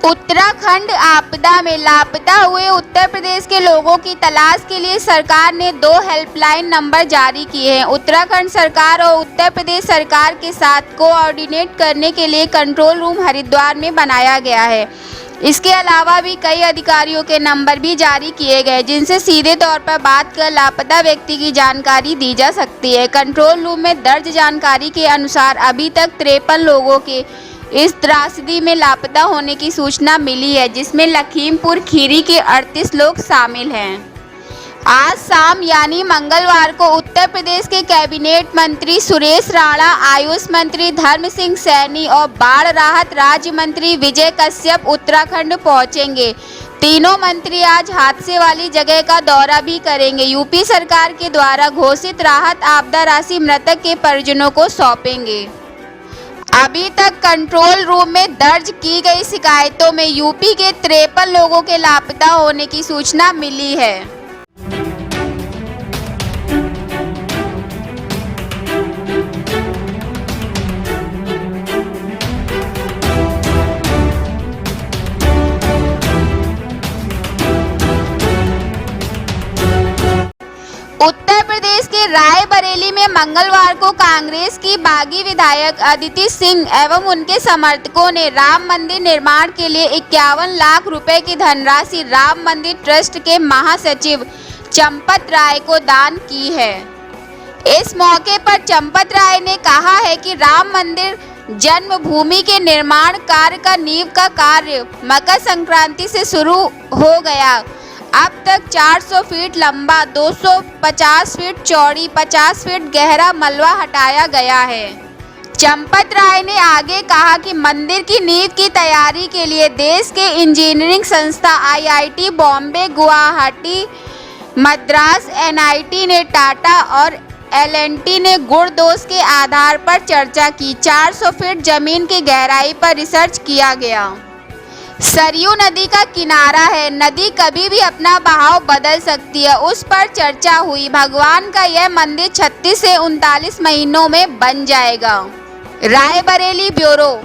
उत्तराखंड आपदा में लापता हुए उत्तर प्रदेश के लोगों की तलाश के लिए सरकार ने 2 हेल्पलाइन नंबर जारी किए हैं। उत्तराखंड सरकार और उत्तर प्रदेश सरकार के साथ कोऑर्डिनेट करने के लिए कंट्रोल रूम हरिद्वार में बनाया गया है। इसके अलावा भी कई अधिकारियों के नंबर भी जारी किए गए, जिनसे सीधे तौर पर बात कर लापता व्यक्ति की जानकारी दी जा सकती है। कंट्रोल रूम में दर्ज जानकारी के अनुसार अभी तक 53 लोगों के इस त्रासदी में लापता होने की सूचना मिली है, जिसमें लखीमपुर खीरी के 38 लोग शामिल हैं। आज शाम यानी मंगलवार को उत्तर प्रदेश के कैबिनेट मंत्री सुरेश राणा, आयुष मंत्री धर्म सिंह सैनी और बाढ़ राहत राज्य मंत्री विजय कश्यप उत्तराखंड पहुंचेंगे। तीनों मंत्री आज हादसे वाली जगह का दौरा भी करेंगे। यूपी सरकार के द्वारा घोषित राहत आपदा राशि मृतक के परिजनों को सौंपेंगे। अभी तक कंट्रोल रूम में दर्ज की गई शिकायतों में यूपी के 53 लोगों के लापता होने की सूचना मिली है। उत्तर प्रदेश के रायबरेली में मंगलवार को कांग्रेस की बागी विधायक अदिति सिंह एवं उनके समर्थकों ने राम मंदिर निर्माण के लिए 51 लाख रुपए की धनराशि राम मंदिर ट्रस्ट के महासचिव चंपत राय को दान की है। इस मौके पर चंपत राय ने कहा है कि राम मंदिर जन्मभूमि के निर्माण कार्य का नींव का कार्य मकर संक्रांति से शुरू हो गया। अब तक 400 फीट लंबा, 250 फीट चौड़ी, 50 फीट गहरा मलबा हटाया गया है। चंपत राय ने आगे कहा कि मंदिर की नींव की तैयारी के लिए देश के इंजीनियरिंग संस्था IIT बॉम्बे, गुवाहाटी, मद्रास, NIT ने टाटा और L&T ने गुण दोष के आधार पर चर्चा की। 400 फीट जमीन की गहराई पर रिसर्च किया गया। सरयू नदी का किनारा है, नदी कभी भी अपना बहाव बदल सकती है, उस पर चर्चा हुई। भगवान का यह मंदिर 36 से 39 महीनों में बन जाएगा। रायबरेली ब्यूरो।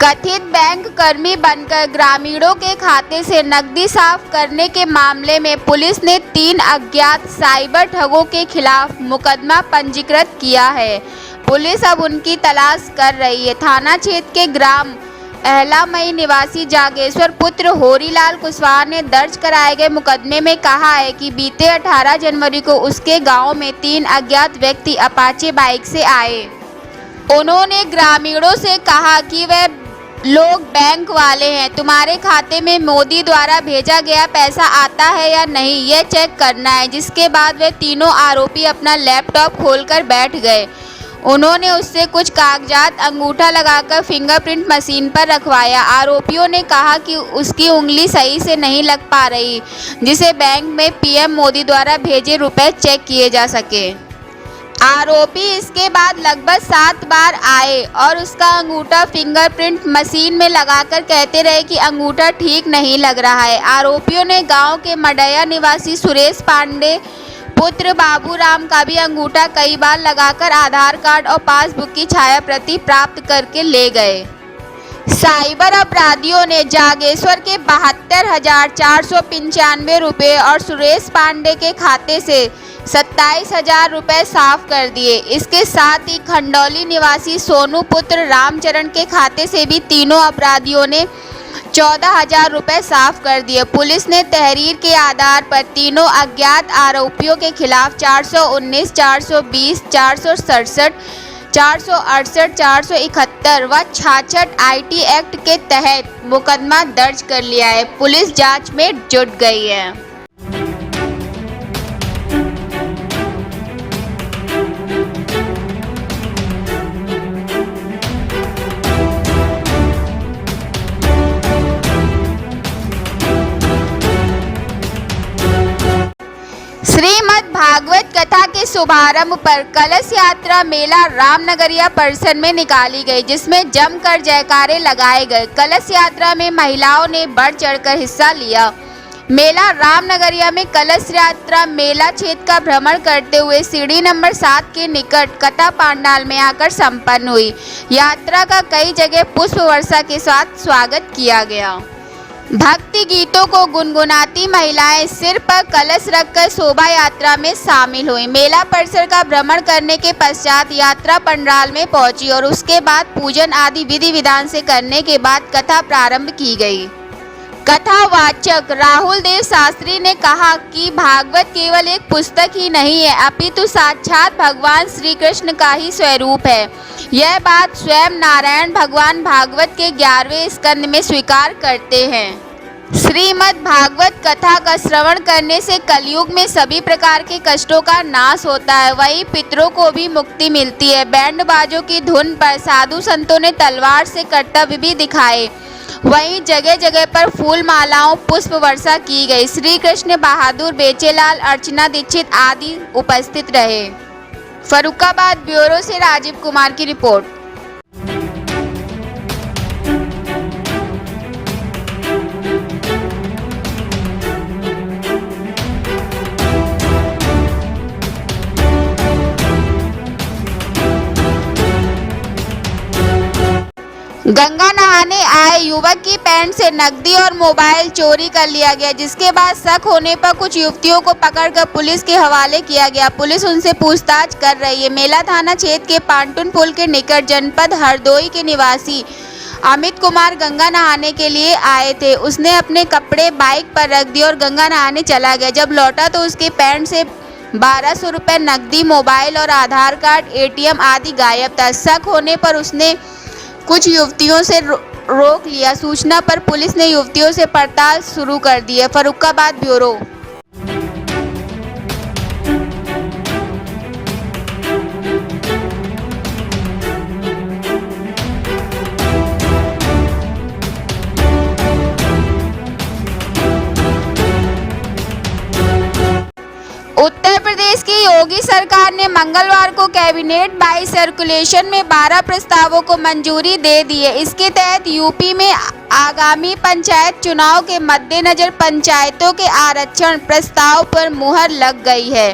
कथित बैंक कर्मी बनकर ग्रामीणों के खाते से नकदी साफ करने के मामले में पुलिस ने 3 अज्ञात साइबर ठगों के खिलाफ मुकदमा पंजीकृत किया है। पुलिस अब उनकी तलाश कर रही है। थाना क्षेत्र के ग्राम अहलामई निवासी जागेश्वर पुत्र होरीलाल कुशवाहा ने दर्ज कराए गए मुकदमे में कहा है कि बीते 18 जनवरी को उसके गांव में 3 अज्ञात व्यक्ति अपाचे बाइक से आए। उन्होंने ग्रामीणों से कहा कि वह लोग बैंक वाले हैं, तुम्हारे खाते में मोदी द्वारा भेजा गया पैसा आता है या नहीं, यह चेक करना है। जिसके बाद वे तीनों आरोपी अपना लैपटॉप खोलकर बैठ गए। उन्होंने उससे कुछ कागजात अंगूठा लगाकर फिंगरप्रिंट मशीन पर रखवाया। आरोपियों ने कहा कि उसकी उंगली सही से नहीं लग पा रही, जिसे बैंक में PM मोदी द्वारा भेजे रुपए चेक किए जा सके। आरोपी इसके बाद लगभग 7 बार आए और उसका अंगूठा फिंगरप्रिंट मशीन में लगाकर कहते रहे कि अंगूठा ठीक नहीं लग रहा है। आरोपियों ने गांव के मडैया निवासी सुरेश पांडे पुत्र बाबूराम का भी अंगूठा कई बार लगाकर आधार कार्ड और पासबुक की छाया प्रति प्राप्त करके ले गए। साइबर अपराधियों ने जागेश्वर के 72,495 रुपये और सुरेश पांडे के खाते से 27,000 रुपये साफ कर दिए। इसके साथ ही खंडौली निवासी सोनू पुत्र रामचरण के खाते से भी तीनों अपराधियों ने 14,000 रुपये साफ कर दिए। पुलिस ने तहरीर के आधार पर तीनों अज्ञात आरोपियों के खिलाफ 419, 420, 467, 468, 471 व 66 IT एक्ट के तहत मुकदमा दर्ज कर लिया है। पुलिस जांच में जुट गई है। श्रीमद् भागवत कथा के शुभ शुभारंभ पर कलश यात्रा मेला रामनगरिया परिसर में निकाली गई, जिसमें जमकर जयकारे लगाए गए। कलश यात्रा में महिलाओं ने बढ़ चढ़कर हिस्सा लिया। मेला रामनगरिया में कलश यात्रा मेला क्षेत्र का भ्रमण करते हुए सीढ़ी नंबर 7 के निकट कथा पंडाल में आकर संपन्न हुई। यात्रा का कई जगह पुष्प वर्षा के साथ स्वागत किया गया। भक्ति गीतों को गुनगुनाती महिलाएं सिर पर कलश रखकर शोभा यात्रा में शामिल हुई। मेला परिसर का भ्रमण करने के पश्चात यात्रा पंडाल में पहुंची और उसके बाद पूजन आदि विधि विधान से करने के बाद कथा प्रारंभ की गई। कथावाचक राहुल देव शास्त्री ने कहा कि भागवत केवल एक पुस्तक ही नहीं है, अपितु साक्षात भगवान श्री कृष्ण का ही स्वरूप है। यह बात स्वयं नारायण भगवान भागवत के 11वें स्कंद में स्वीकार करते हैं। श्रीमद् भागवत कथा का श्रवण करने से कलयुग में सभी प्रकार के कष्टों का नाश होता है, वहीं पितरों को भी मुक्ति मिलती है। बैंड बाजों की धुन पर साधु संतों ने तलवार से कर्तव्य भी दिखाए। वहीं जगह जगह पर फूल मालाओं पुष्प वर्षा की गई। श्री कृष्ण बहादुर, बेचेलाल, अर्चना दीक्षित आदि उपस्थित रहे। फर्रुखाबाद ब्यूरो से राजीव कुमार की रिपोर्ट। गंगा नहाने आए युवक की पैंट से नकदी और मोबाइल चोरी कर लिया गया, जिसके बाद शक होने पर कुछ युवतियों को पकड़कर पुलिस के हवाले किया गया। पुलिस उनसे पूछताछ कर रही है। मेला थाना क्षेत्र के पांटून पुल के निकट जनपद हरदोई के निवासी अमित कुमार गंगा नहाने के लिए आए थे। उसने अपने कपड़े बाइक पर रख दिए और गंगा नहाने चला गया। जब लौटा तो उसके पैंट से 1200 रुपये नकदी, मोबाइल और आधार कार्ड, ATM आदि गायब था। शक होने पर उसने कुछ युवतियों से रोक लिया। सूचना पर पुलिस ने युवतियों से पड़ताल शुरू कर दी है। फर्रुखाबाद ब्यूरो। उत्तर प्रदेश की योगी सरकार ने मंगलवार को कैबिनेट बाई सर्कुलेशन में 12 प्रस्तावों को मंजूरी दे दी है। इसके तहत यूपी में आगामी पंचायत चुनाव के मद्देनजर पंचायतों के आरक्षण प्रस्ताव पर मुहर लग गई है।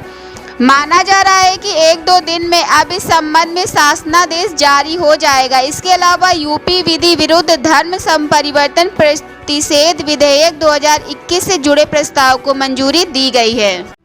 माना जा रहा है कि 1-2 दिन में अब इस संबंध में शासनादेश जारी हो जाएगा। इसके अलावा यूपी विधि विरुद्ध धर्म संपरिवर्तन प्रतिषेध विधेयक 2021 से जुड़े प्रस्ताव को मंजूरी दी गई है।